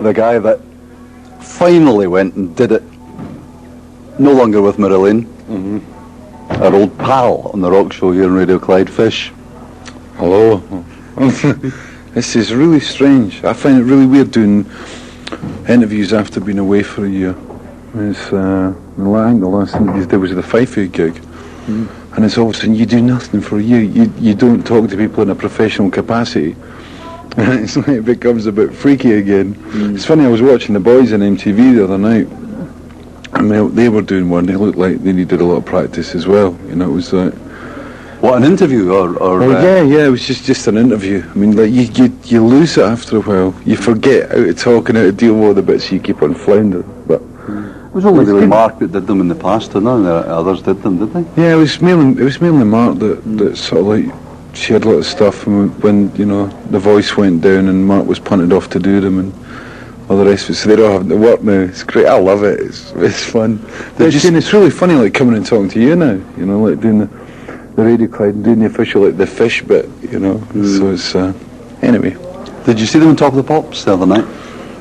the guy that finally went and did it, no longer with Marillion, our old pal on the rock show here on Radio Clyde, Fish. Hello. This is really strange. I find it really weird doing interviews after being away for a year. It's, I think the last interview I did was at the Fife gig. And it's all of a sudden you do nothing for a year. You don't talk to people in a professional capacity. And it's like it becomes a bit freaky again. It's funny, I was watching the boys on MTV the other night. And they were doing one. They looked like they needed a lot of practice as well. You know, it was like... What, an interview or yeah, it was just an interview. I mean, like you lose it after a while. You forget how to talk and how to deal with the bits you keep on floundering. But it was only really Mark that did them in the past, and none of the others did them, did they? Yeah, it was mainly Mark that sort of like shared a lot of stuff. And when you know the voice went down and Mark was punted off to do them and all the rest of it, so they don't have to work now. It's great. I love it. It's fun. It's really funny, like coming and talking to you now. You know, like doing the Radio Clyde and doing the official, like the Fish bit, you know. So it's anyway. Did you see them on Top of the Pops the other night?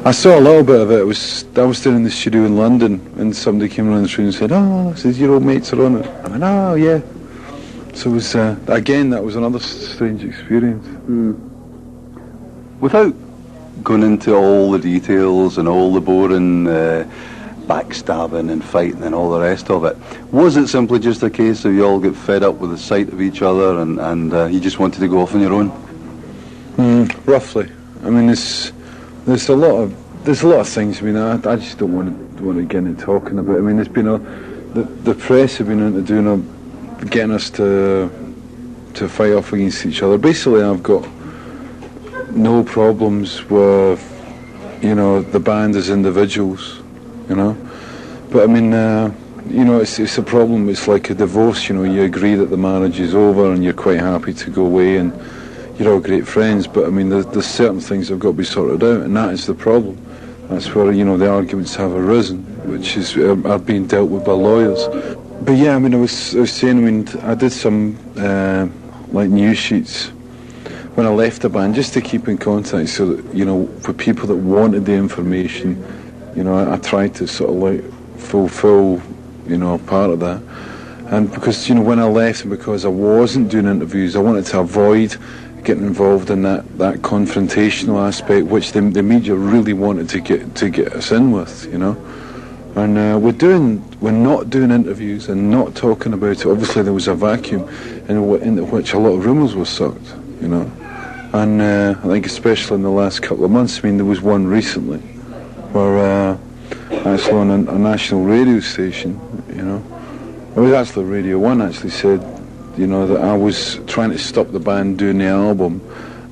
I saw a little bit of it. I was down in the studio in London, and somebody came around the street and said, "Oh, says your old mates are on it." I went, "Oh yeah." So it was again, that was another strange experience. Without going into all the details and all the boring backstabbing and fighting and all the rest of it, was it simply just a case of you all get fed up with the sight of each other and you just wanted to go off on your own? Roughly. I mean, there's a lot of things. I mean, I just don't want to get into talking about it. I mean, there's been the press have been into doing getting us to fight off against each other. Basically, I've got no problems with, you know, the band as individuals, you know. But I mean, you know, it's a problem. It's like a divorce. You know, you agree that the marriage is over and you're quite happy to go away and you're all great friends. But I mean, there's certain things that have got to be sorted out, and that is the problem. That's where, you know, the arguments have arisen, which is are being dealt with by lawyers. But yeah, I mean, I was saying, I mean, I did some like news sheets when I left the band, just to keep in contact, so that, you know, for people that wanted the information, you know, I tried to sort of like fulfill, you know, part of that. And because, you know, when I left, and because I wasn't doing interviews, I wanted to avoid getting involved in that confrontational aspect, which the media really wanted to get us in with, you know. And we're not doing interviews and not talking about it. Obviously, there was a vacuum into which a lot of rumours were sucked, you know. And I think especially in the last couple of months, I mean, there was one recently where actually on a national radio station, you know, it was actually Radio 1 actually said, you know, that I was trying to stop the band doing the album,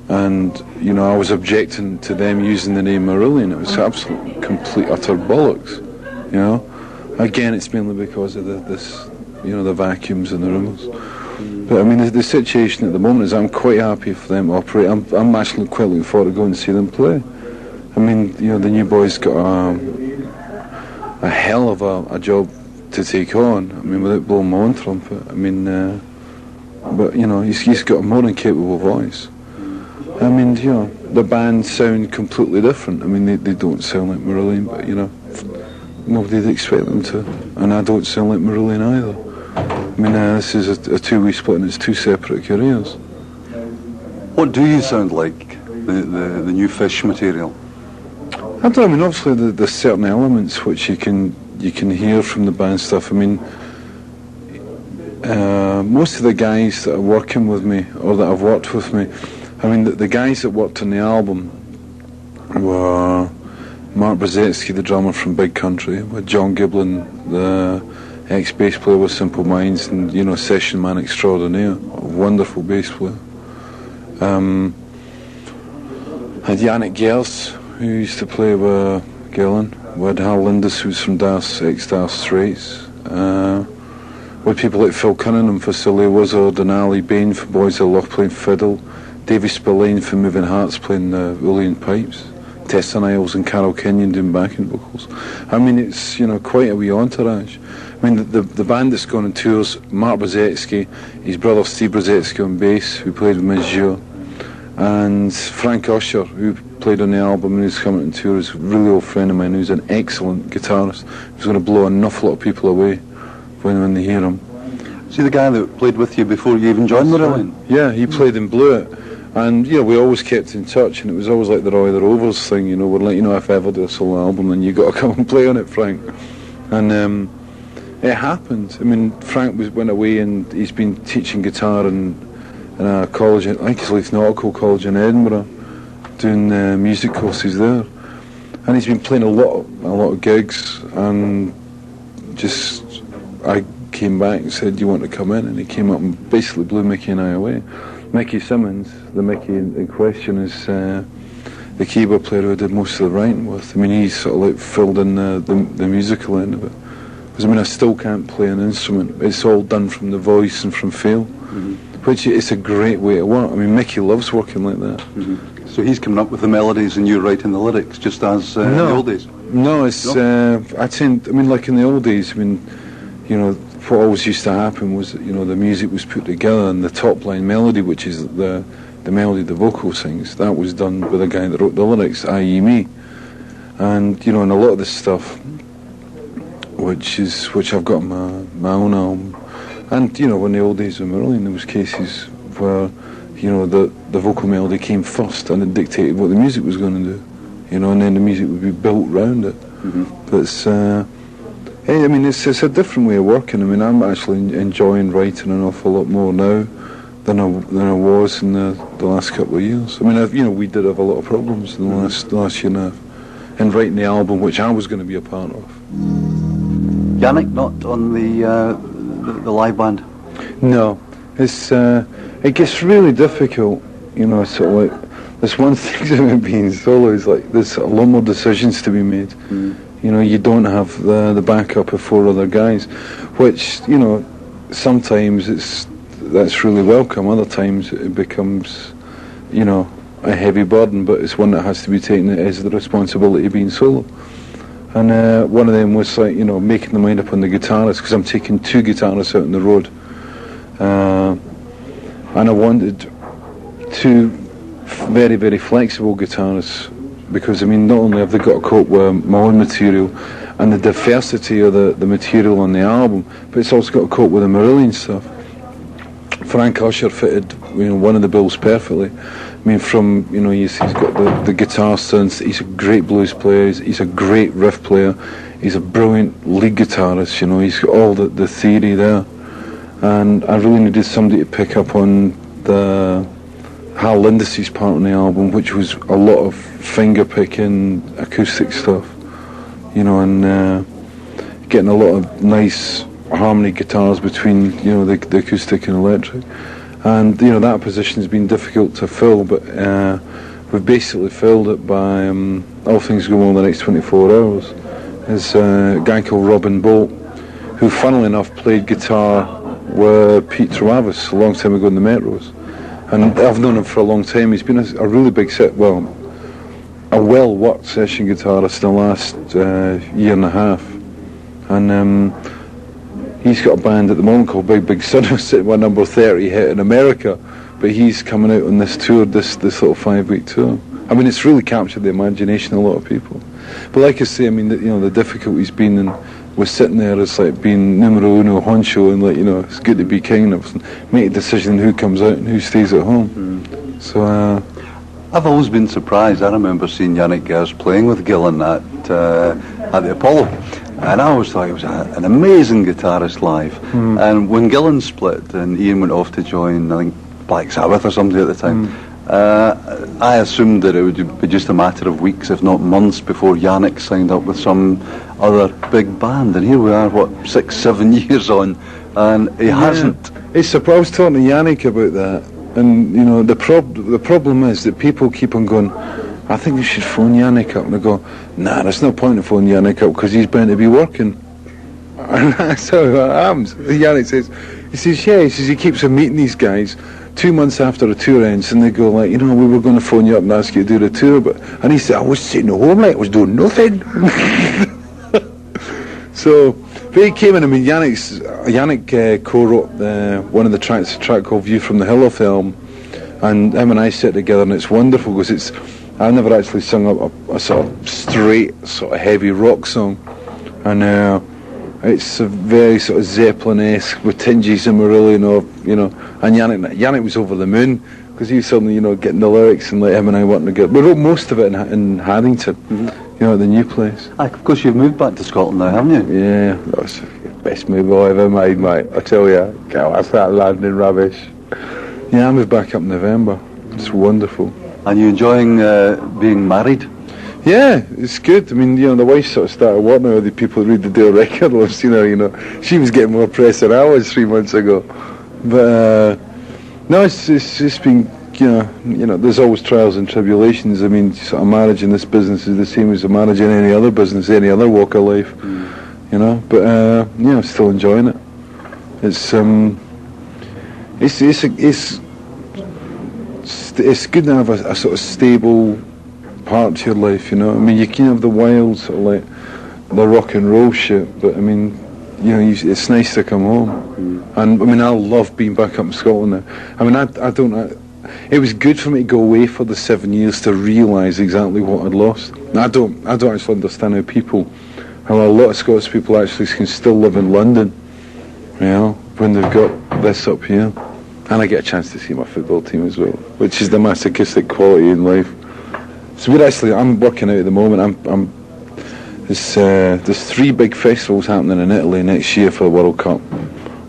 and, you know, I was objecting to them using the name Marillion. It was absolute, complete, utter bollocks, you know. Again, it's mainly because of this, you know, the vacuums and the rumours. But I mean, the situation at the moment is I'm quite happy for them to operate. I'm actually quite looking forward to going and see them play. I mean, you know, the new boy's got a hell of a job to take on. I mean, without blowing my own trumpet. I mean, but you know, he's got a more than capable voice. I mean, you know, the band sound completely different. I mean, they don't sound like Marillion, but you know, nobody'd expect them to. And I don't sound like Marillion either. I mean, this is a two-way split and it's two separate careers. What do you sound like, the new Fish material? I don't know, I mean, obviously there's certain elements which you can hear from the band stuff. I mean, most of the guys that are working with me, or that have worked with me, I mean, the guys that worked on the album were Mark Brzezicki, the drummer from Big Country, with John Giblin, the ex-bass player with Simple Minds, and, you know, session man extraordinaire, a wonderful bass player. Had Yannick Gers, who used to play with Gillan. We had Hal Lindis, who's from ex-Dire Straits. With people like Phil Cunningham for Silly Wizard, and Ali Bain for Boys of Loch playing fiddle, Davy Spillane for Moving Hearts playing the Uilleann pipes, Tessa Niles and Carol Kenyon doing backing vocals. I mean, it's, you know, quite a wee entourage. I mean, the band that's gone on tours, Mark Brzezicki, his brother Steve Brzezicki on bass, who played with Monsieur, and Frank Usher, who played on the album and who's coming on tour is a really old friend of mine who's an excellent guitarist. He's going to blow an awful lot of people away when they hear him. See the guy that played with you before you even joined Marillion? Yeah, he played in Blew It. And, you know, we always kept in touch, and it was always like the Roy the Rovers thing, you know, we're like, you know, if I ever do a solo album, then you got to come and play on it, Frank. And it happened. I mean, Frank went away and he's been teaching guitar in a college, I think it's Leith Nautical College in Edinburgh, doing music courses there. And he's been playing a lot of gigs, and I came back and said, do you want to come in? And he came up and basically blew Mickey and I away. Mickey Simmons, the Mickey in question, is the keyboard player who I did most of the writing with. I mean, he's sort of like filled in the musical end of it. Because I mean, I still can't play an instrument. It's all done from the voice and from feel, which it's a great way to work. I mean, Mickey loves working like that. So he's coming up with the melodies and you're writing the lyrics, just as in the old days? No, it's, I mean, like in the old days, I mean, you know, what always used to happen was that, you know, the music was put together and the top line melody, which is the melody the vocal sings, that was done with a guy that wrote the lyrics, i.e. me. And, you know, and a lot of this stuff, which I've got on my own album. And, you know, in the old days of Marillion, there was cases where, you know, the vocal melody came first and it dictated what the music was going to do, you know, and then the music would be built around it. But it's, I mean, it's a different way of working. I mean, I'm actually enjoying writing an awful lot more now than I was in the last couple of years. I mean, you know, we did have a lot of problems in the last year and a half in writing the album, which I was going to be a part of. Yannick not on the live band? No, it gets really difficult, you know, sort of like, there's one thing about being solo is like there's a lot more decisions to be made. You know, you don't have the backup of 4 other guys, which, you know, sometimes that's really welcome. Other times it becomes, you know, a heavy burden, but it's one that has to be taken as the responsibility of being solo. And one of them was like, you know, making the mind up on the guitarist, because I'm taking 2 guitarists out on the road. And I wanted 2 very, very flexible guitarists, because I mean, not only have they got to cope with my own material and the diversity of the material on the album, but it's also got to cope with the Marillion stuff. Frank Usher fitted, you know, one of the bills perfectly. I mean, from, you know, he's got the guitar sense, he's a great blues player, he's a great riff player, he's a brilliant lead guitarist, you know, he's got all the theory there. And I really needed somebody to pick up on the Hal Lindis's part on the album, which was a lot of finger-picking acoustic stuff, you know, and getting a lot of nice harmony guitars between, you know, the acoustic and electric. And, you know, that position's been difficult to fill, but we've basically filled it by, all things go well in the next 24 hours. There's a guy called Robin Bolt, who, funnily enough, played guitar with Pete Travis a long time ago in the Metros. And I've known him for a long time. He's been a really big a well-worked session guitarist in the last year and a half. And he's got a band at the moment called Big Big Sun, sitting with number 30 hit in America. But he's coming out on this tour, this little 5-week tour. I mean, it's really captured the imagination of a lot of people. But like I say, I mean, you know, the difficulty's been in was sitting there as like being numero uno honcho, and like, you know, it's good to be king of, make a decision who comes out and who stays at home. So I've always been surprised. I remember seeing Yannick Gers playing with Gillan at the Apollo, and I always thought he was an amazing guitarist live. And when Gillan split and Ian went off to join, I think, Black Sabbath or something at the time, I assumed that it would be just a matter of weeks, if not months, before Yannick signed up with some other big band. And here we are, 6-7 years on, and he hasn't. I was talking to Yannick about that, and you know, the problem is that people keep on going, I think we should phone Yannick up, and I go, nah, there's no point in phoning Yannick up because he's bound to be working. And that's how it happens. Yannick says, he keeps on meeting these guys 2 months after a tour ends, and they go like, you know, we were going to phone you up and ask you to do the tour, and he said, I was sitting at home, like I was doing nothing. But he came in. I mean, Yannick co-wrote one of the tracks, a track called View from the Hill off the album, and him and I sit together, and it's wonderful because I've never actually sung a sort of straight, sort of heavy rock song, and it's a very sort of Zeppelin-esque with tinges of Marillion, or and Yannick was over the moon because he was suddenly getting the lyrics, and like him and I wanting to get. We wrote most of it in Haddington, at the new place. Of course, you've moved back to Scotland now, haven't you? Yeah, that was the best move I ever made, mate. I tell you, that's that landing rubbish. Yeah, I moved back up in November. It's wonderful. And you enjoying being married? Yeah, it's good. I mean, the wife sort of started working with the people who read the Daily Record. I've seen her, she was getting more press than I was 3 months ago. But no, it's been, there's always trials and tribulations. I mean, sort of marriage in this business is the same as a marriage in any other business, any other walk of life. But I'm still enjoying it. It's good to have a sort of stable part to your life, I mean, you can have the wild sort of like the rock and roll shit, but I mean, it's nice to come home. And I mean, I love being back up in Scotland now. I mean, it was good for me to go away for the 7 years to realise exactly what I'd lost. I don't actually understand how a lot of Scots people actually can still live in London, when they've got this up here. And I get a chance to see my football team as well, which is the masochistic quality in life. So I'm working out at the moment. There's 3 big festivals happening in Italy next year for the World Cup.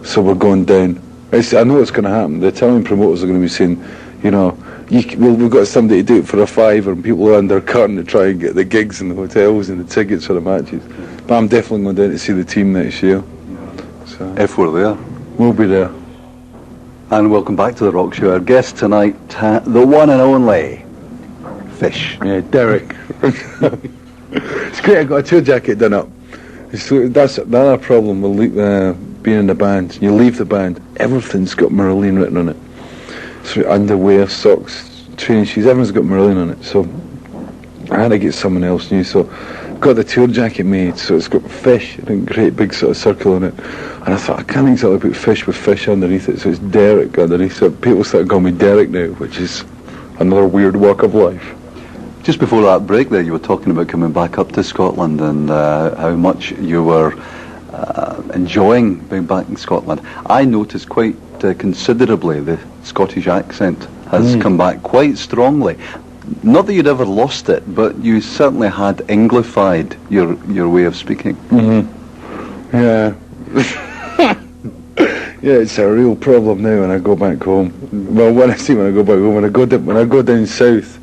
So we're going down. I know it's going to happen. The Italian promoters are going to be saying, we've got somebody to do it for a £5, and people are undercutting to try and get the gigs and the hotels and the tickets for the matches. But I'm definitely going down to see the team next year. So If we're there. We'll be there. And welcome back to the Rock Show. Our guest tonight, the one and only Fish. Yeah, Derek. It's great. I got a tour jacket done up. That's another problem with being in the band. You leave the band, everything's got Marillion written on it. So underwear, socks, training shoes, everyone's got Marillion on it. So I had to get someone else new. So got the tour jacket made, so it's got Fish, a great big sort of circle on it. And I thought, I can't exactly put Fish with Fish underneath it, so it's Derek underneath. So people started calling me Derek now, which is another weird walk of life. Just before that break there, you were talking about coming back up to Scotland and how much you were enjoying being back in Scotland. I noticed quite considerably the Scottish accent has come back quite strongly. Not that you'd ever lost it, but you certainly had Anglified your way of speaking. Yeah. Yeah, it's a real problem now when I go back home. Well, when I go back home, when I go down south,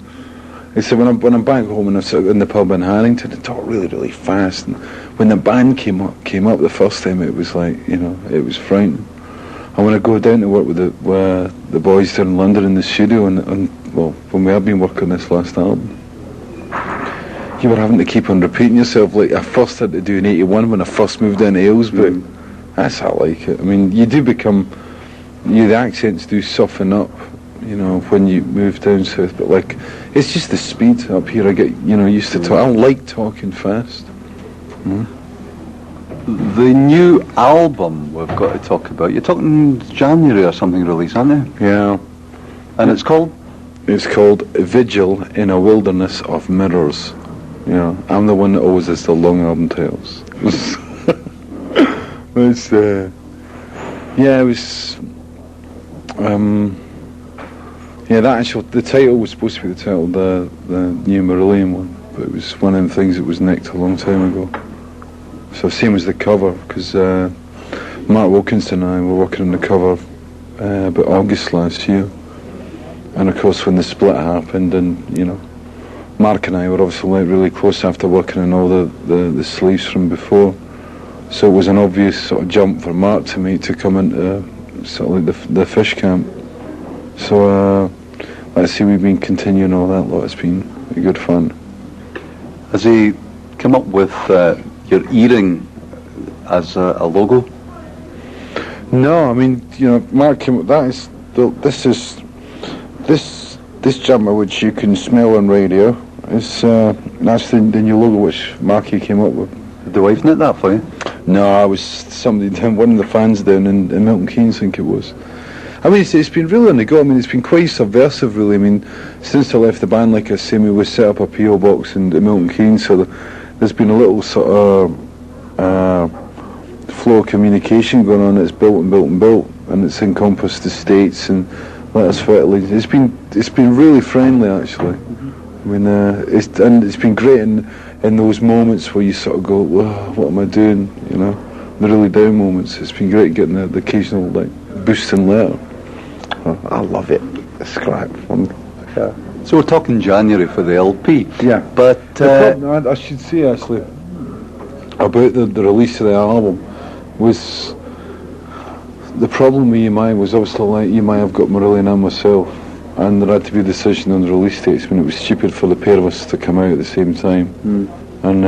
I said when I'm back home and I'm sort of in the pub in Haddington, I talk really, really fast. And when the band came up the first time, it was like, it was frightening. And when I go down to work with the boys down in London in the studio, and when we have been working on this last album, you were having to keep on repeating yourself. Like I first had to do in '81 when I first moved down to Aylesbury. That's how I like it. I mean, you do become, the accents do soften up, when you move down south. But like, it's just the speed up here. I get, used to talk. I like talking fast. The new album we've got to talk about. You're talking January or something release, aren't you? Yeah. And it's called? It's called Vigil in a Wilderness of Mirrors. I'm the one that always has the long album titles. It's it was the title was supposed to be the title, the new Marillion one, but it was one of the things that was nicked a long time ago. So same as the cover, because Mark Wilkinson and I were working on the cover about August last year, and of course when the split happened, and Mark and I were obviously really close after working on all the sleeves from before. So it was an obvious sort of jump for Mark to me to come into sort of like the Fish camp. So let's see, we've been continuing all that lot. It's been good fun. Has he come up with your earring as a logo? No, I mean, Mark came up. This jumper which you can smell on radio is that's the new logo which Marky came up with. Did the wife knit that for you? No, I was somebody down, one of the fans down in Milton Keynes, I think it was. I mean, it's been really on the go. I mean, it's been quite subversive, really. I mean, since I left the band, like I say, we set up a PO box in Milton Keynes, so there's been a little sort of flow of communication going on. It's built and built and built, and it's encompassed the States and letters for Italy. It's been really friendly, actually. I mean, it's been great in those moments where you sort of go, whoa, what am I doing? You know, the really down moments. It's been great getting the occasional like boosting letter. Oh, I love it. It's great fun. Yeah. So we're talking January for the LP. Yeah. But I should say actually about the release of the album was the problem with EMI was obviously like EMI have got Marillion and myself, and there had to be a decision on the release dates when it was stupid for the pair of us to come out at the same time. And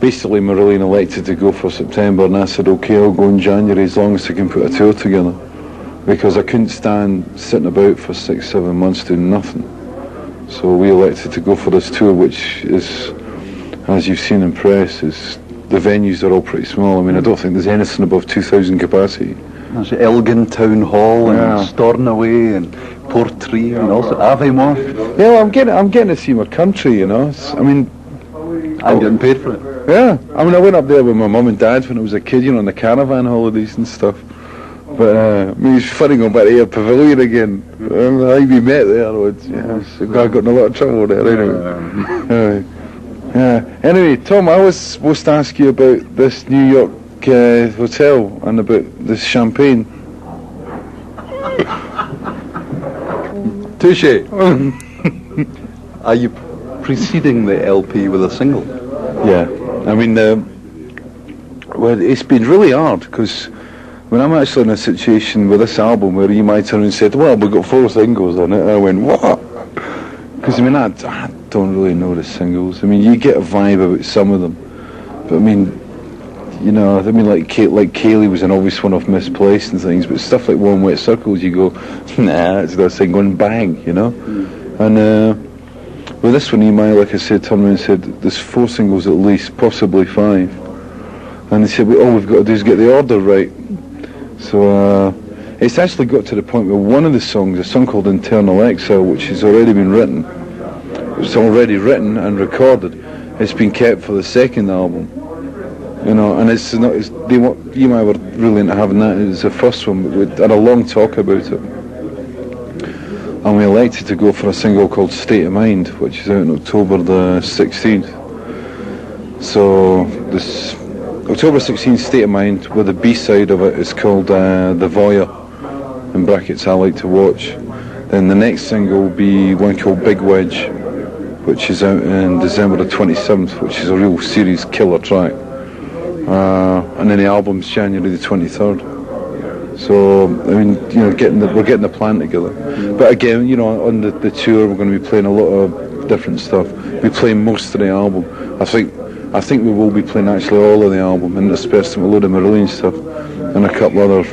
basically Marillion elected to go for September, and I said okay, I'll go in January as long as I can put a tour together, because I couldn't stand sitting about for 6-7 months doing nothing. So we elected to go for this tour, which is, as you've seen in press, is the venues are all pretty small. I mean, I don't think there's anything above 2,000 capacity. There's Elgin Town Hall and Stornoway and Portree and also Aviemore. Yeah, well, I'm getting to see my country, you know. I'm getting paid for it. Yeah, I mean, I went up there with my mum and dad when I was a kid, you know, on the caravan holidays and stuff. But I mean, it's funny going back to Air Pavilion again. I think we met there. I got in a lot of trouble there anyway. Anyway, Tom, I was supposed to ask you about this New York hotel and about this champagne. Touche. Are you preceding the LP with a single? Yeah, I mean, well, it's been really hard because when I'm actually in a situation with this album where you might turn and said, well, we've got 4 singles on it, and I went, what? Because I mean, I don't really know the singles. I mean, you get a vibe about some of them, but I mean, you know, I mean, like Kaylee was an obvious one off Misplaced and things, but stuff like Warm Wet Circles, you go, nah, it's that thing going bang, you know. And with this one, EMI, like I said, turned around and said, there's 4 singles at least, possibly 5. And they said, all we've got to do is get the order right. So it's actually got to the point where one of the songs, a song called Internal Exile, which has already been written, it's already written and recorded, it's been kept for the second album. You know, and EMI were really into having that as the first one, but we had a long talk about it. And we elected to go for a single called State of Mind, which is out on October the 16th. So this October 16th, State of Mind, with the B-side of it is called The Voyeur, in brackets I Like to Watch. Then the next single will be one called Big Wedge, which is out in December the 27th, which is a real serious killer track. And then the album's January the 23rd. So, I mean, you know, we're getting the plan together. But again, you know, on the tour, we're going to be playing a lot of different stuff. We're playing most of the album. I think we will be playing actually all of the album, and interspersed with a load of Marillion stuff and a couple other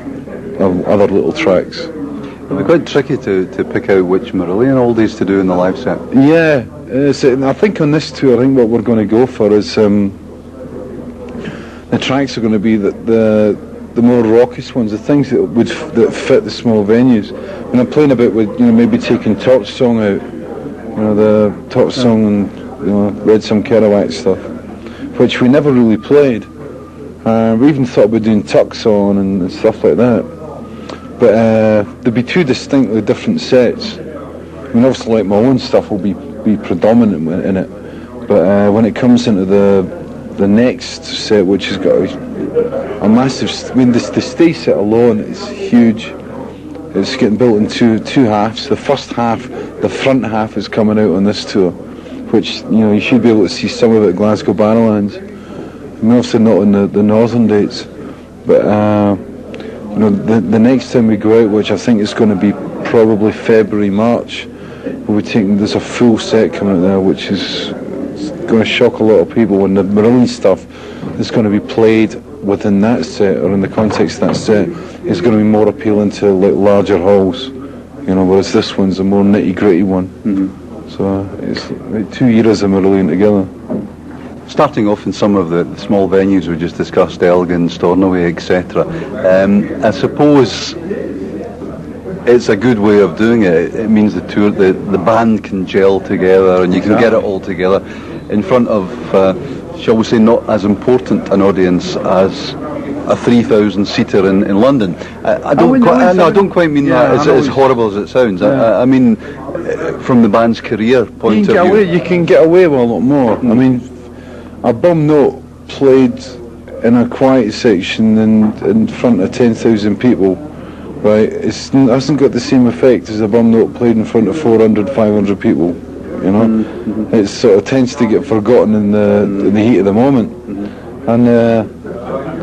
little tracks. It'll be quite tricky to pick out which Marillion oldies to do in the live set. Yeah, I think on this tour, I think what we're going to go for is the tracks are going to be the more raucous ones, the things that fit the small venues. And I'm playing a bit with, you know, maybe taking Torch Song out, you know, the Torch Song and, you know, Red Some Kerouac stuff, which we never really played. We even thought about doing Tucks On and stuff like that. But there'll be 2 distinctly different sets. I mean, obviously, like my own stuff will be predominant in it. But when it comes into the next set, which has got a massive, I mean, the stage set alone is huge. It's getting built in two halves. The first half, the front half, is coming out on this tour, which, you know, you should be able to see some of it at Glasgow Barrowlands. I mean, obviously not on the northern dates, but you know, the next time we go out, which I think is going to be probably February, March, we'll be taking, there's a full set coming out there, which is going to shock a lot of people, and the Marillion stuff is going to be played within that set, or in the context of that set, is going to be more appealing to like larger halls, you know, whereas this one's a more nitty-gritty one. So it's like 2 eras of Marillion together. Starting off in some of the small venues we just discussed, Elgin, Stornoway, etc. I suppose it's a good way of doing it. It means the band can gel together, and you can get it all together in front of, shall we say, not as important an audience as a 3,000 seater in London. I don't quite mean that as horrible as it sounds. I mean, from the band's career point of view, you can get away with a lot more. I mean, a Bum Note played in a quiet section in front of 10,000 people, right? It hasn't got the same effect as a Bum Note played in front of 400, 500 people. You know, it sort of tends to get forgotten in the heat of the moment, and.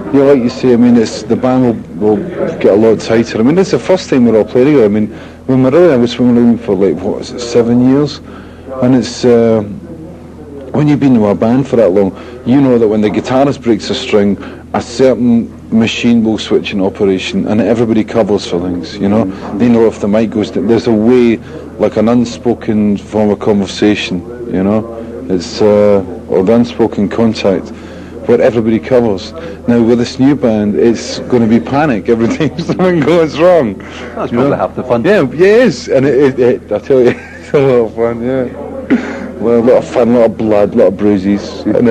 Like you say, I mean, the band will get a lot tighter. I mean, it's the first time we're all playing together. I mean, when Marillion, I was with for 7 years, and it's when you've been in a band for that long, you know that when the guitarist breaks a string, a certain machine will switch in operation, and everybody covers for things. You know, they know if the mic goes down. There's a way, like an unspoken form of conversation. You know, it's or the unspoken contact, where everybody covers. Now with this new band, it's going to be panic every time something goes wrong. That's probably half the fun. Yeah, it is, and it I tell you, it's a lot of fun. Yeah, well, a lot of fun, a lot of blood, a lot of bruises, and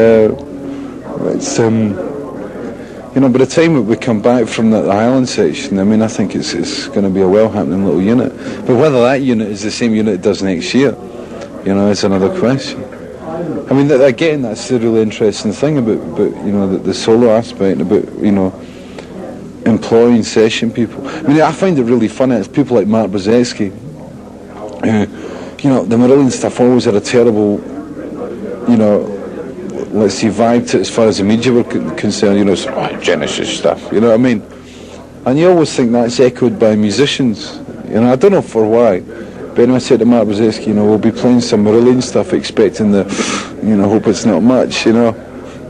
it's you know, by the time that we come back from the Highland section, I mean, I think it's going to be a well-happening little unit. But whether that unit is the same unit it does next year, you know, is another question. I mean, again, that's the really interesting thing about you know, the solo aspect, about, you know, employing session people. I mean, I find it really funny. It's people like Mark Brzezinski, you know, the Marillion stuff always had a terrible, you know, let's say, vibe to it as far as the media were concerned. You know, it's Genesis stuff. You know what I mean? And you always think that's echoed by musicians. You know, I don't know for why. But anyway, I said to Mark Brzezinski, you know, we'll be playing some Marillion stuff, expecting you know, hope it's not much, you know.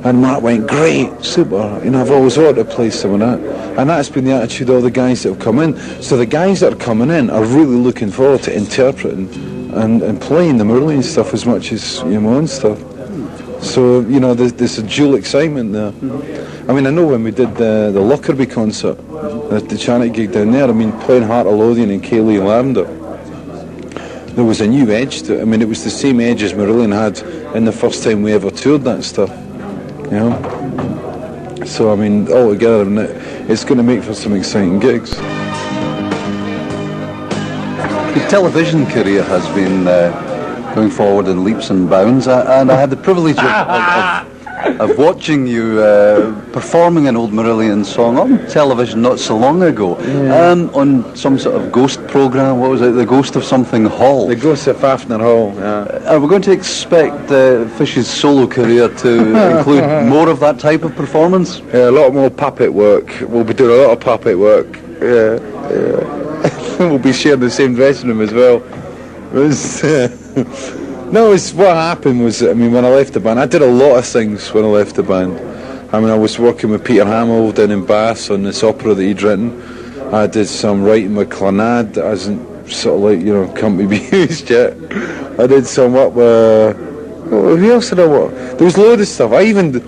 And Mark went, great, super, you know, I've always wanted to play some of that. And that's been the attitude of all the guys that have come in. So the guys that are coming in are really looking forward to interpreting and playing the Marillion stuff as much as my own stuff. So, you know, there's a dual excitement there. I mean, I know when we did the Lockerbie concert, the charity gig down there, I mean, playing Heart of Lothian and Kaylee Lavender, there was a new edge to it. I mean, it was the same edge as Marillion had in the first time we ever toured that stuff, you know. So, I mean, altogether, it's going to make for some exciting gigs. The television career has been going forward in leaps and bounds, and I had the privilege of watching you performing an old Marillion song on television not so long ago, on some sort of ghost programme. What was it? The Ghost of Something Hall. The Ghost of Fafnir Hall, yeah. Are we going to expect Fish's solo career to include more of that type of performance? Yeah, a lot more puppet work. We'll be doing a lot of puppet work. Yeah. We'll be sharing the same dressing room as well. No, what happened was, I mean, when I left the band, I did a lot of things when I left the band. I mean, I was working with Peter Hamill down in Bath on this opera that he'd written. I did some writing with Clyde that hasn't sort of like, you know, come to be used yet. I did some up with, who else did I work? There was loads of stuff. I even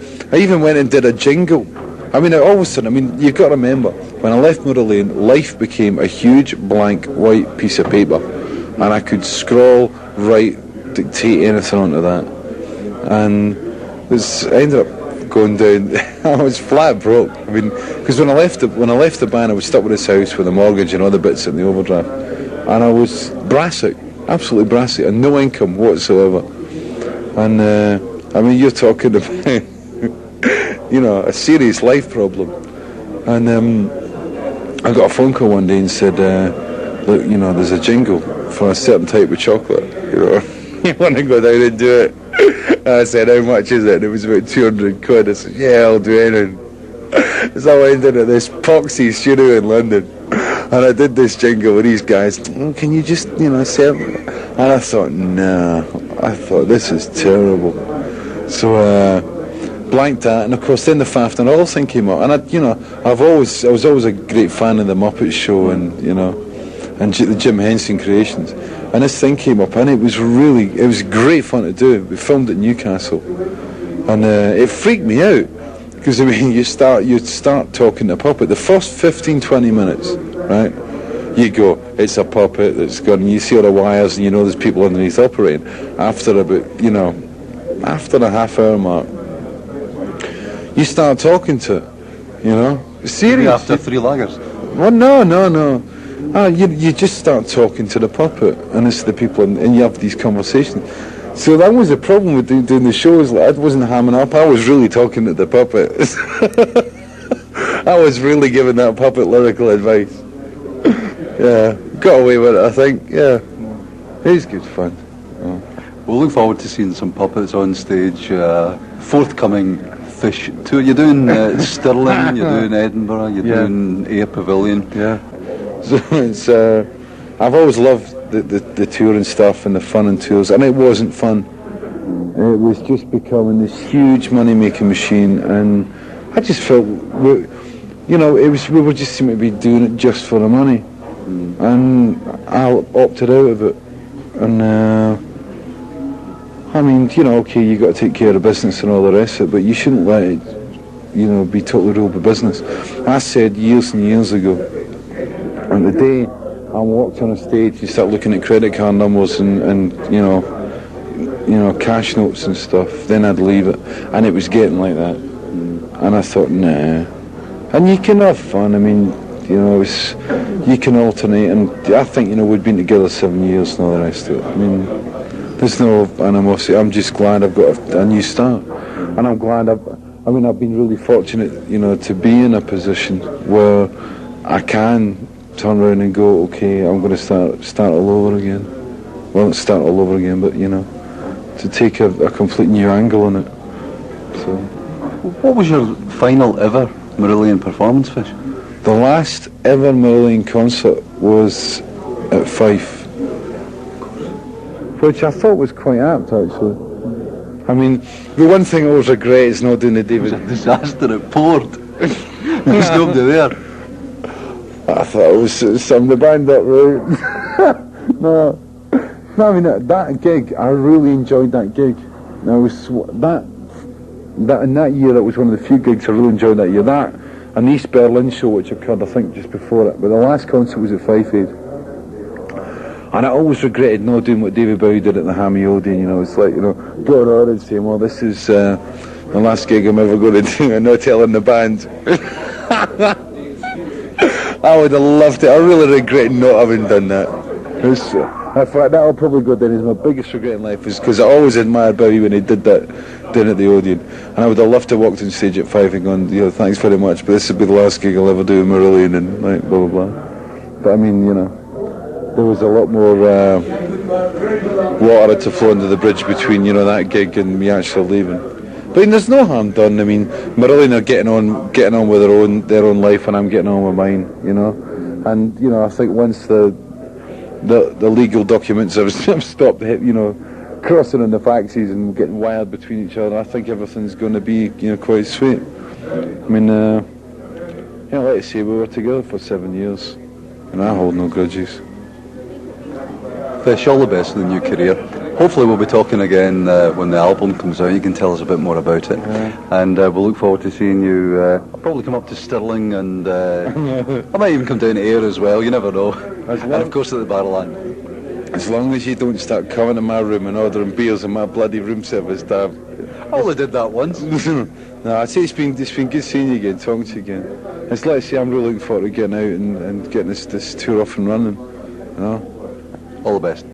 went and did a jingle. I mean, all of a sudden, I mean, you've got to remember, when I left Marillion, life became a huge blank white piece of paper. And I could scroll, write, dictate anything onto that, and I ended up going down. I was flat broke. I mean, because when I left the band, I was stuck with this house with a mortgage and other bits in the overdraft, and I was brassic, absolutely brassic, and no income whatsoever. And I mean, you're talking about you know, a serious life problem. And I got a phone call one day and said, look, you know, there's a jingle for a certain type of chocolate, you know. You want to go down and do it? I said, how much is it? It was about 200 quid. I said, yeah, I'll do anything. So I went into this poxy studio in London, and I did this jingle with these guys. Can you just, you know, say it? And I thought, nah. I thought, this is terrible. So blanked that, and of course then the Fafnir Hall thing came up, and I was always a great fan of the Muppet Show, and you know, and the Jim Henson creations. And this thing came up, and it was great fun to do. We filmed at Newcastle, and it freaked me out, because I mean, you'd start talking to a puppet. The first 15-20 minutes, right, you go, it's a puppet that's gone, and you see all the wires, and you know there's people underneath operating. After about, after the half-hour mark, you start talking to it, serious. After 3 lagers. Well, no. You just start talking to the puppet, and it's the people, and you have these conversations. So that was the problem with doing the shows. Like, I wasn't hamming up. I was really talking to the puppet. I was really giving that puppet lyrical advice. Yeah, got away with it, I think. Yeah, it was good fun. Oh. We'll look forward to seeing some puppets on stage. Forthcoming Fish tour. You're doing Stirling, you're doing Edinburgh, you're doing Ayr Pavilion. Yeah. So it's. I've always loved the tour and stuff and the fun and tours, and it wasn't fun. It was just becoming this huge money-making machine, and I just felt, we were just seeming to be doing it just for the money, and I opted out of it. And I mean, okay, you got to take care of business and all the rest of it, but you shouldn't let it, be totally ruled by business. I said years and years ago, and the day I walked on a stage, you start looking at credit card numbers and cash notes and stuff, then I'd leave it. And it was getting like that. And I thought, nah. And you can have fun. I mean, you can alternate. And I think, we've been together 7 years and all the rest of it. I mean, there's no animosity. I'm just glad I've got a new start. And I'm glad I've been really fortunate, to be in a position where I can turn around and go, okay, I'm going to start all over again. Well, not start all over again, but to take a complete new angle on it. So, what was your final ever Marillion performance, Fish? The last ever Marillion concert was at Fife, which I thought was quite apt, actually. I mean, the one thing I always regret is not doing the David. It was a disaster. It poured. There's nobody there. I thought it was some the band up, right? No, I mean that gig. I really enjoyed that gig. And I was that in that year. That was one of the few gigs I really enjoyed that year. That and the East Berlin show, which occurred, I think, just before it. But the last concert was at Fife Aid. And I always regretted not doing what David Bowie did at the Hammy Odeon. It's like going on and saying, "Well, this is the last gig I'm ever going to do," and not telling the band. I would have loved it. I really regret not having done that. In fact, that'll probably go down as my biggest regret in life, is because I always admired Bowie when he did that down at the Odeon, and I would have loved to walk on stage at Fife and gone, thanks very much, but this will be the last gig I'll ever do in Marillion, and like blah blah blah. But I mean, there was a lot more water to flow under the bridge between that gig and me actually leaving. But I mean, there's no harm done. I mean, Marillion are getting on with their own life, and I'm getting on with mine. And I think once the legal documents have stopped, crossing in the faxes and getting wired between each other, I think everything's going to be quite sweet. I mean, like I say, we were together for 7 years, and I hold no grudges. Fish, all the best in the new career. Hopefully we'll be talking again when the album comes out. You can tell us a bit more about it. Yeah. And we'll look forward to seeing you. I'll probably come up to Stirling, and I might even come down to Ayr as well. You never know. And of course at the Barrowland. As long as you don't start coming to my room and ordering beers in my bloody room service tab. I only did that once. No, I'd say it's been good seeing you again, talking to you again. It's like I say, I'm really looking forward to getting out and getting this tour off and running. All the best.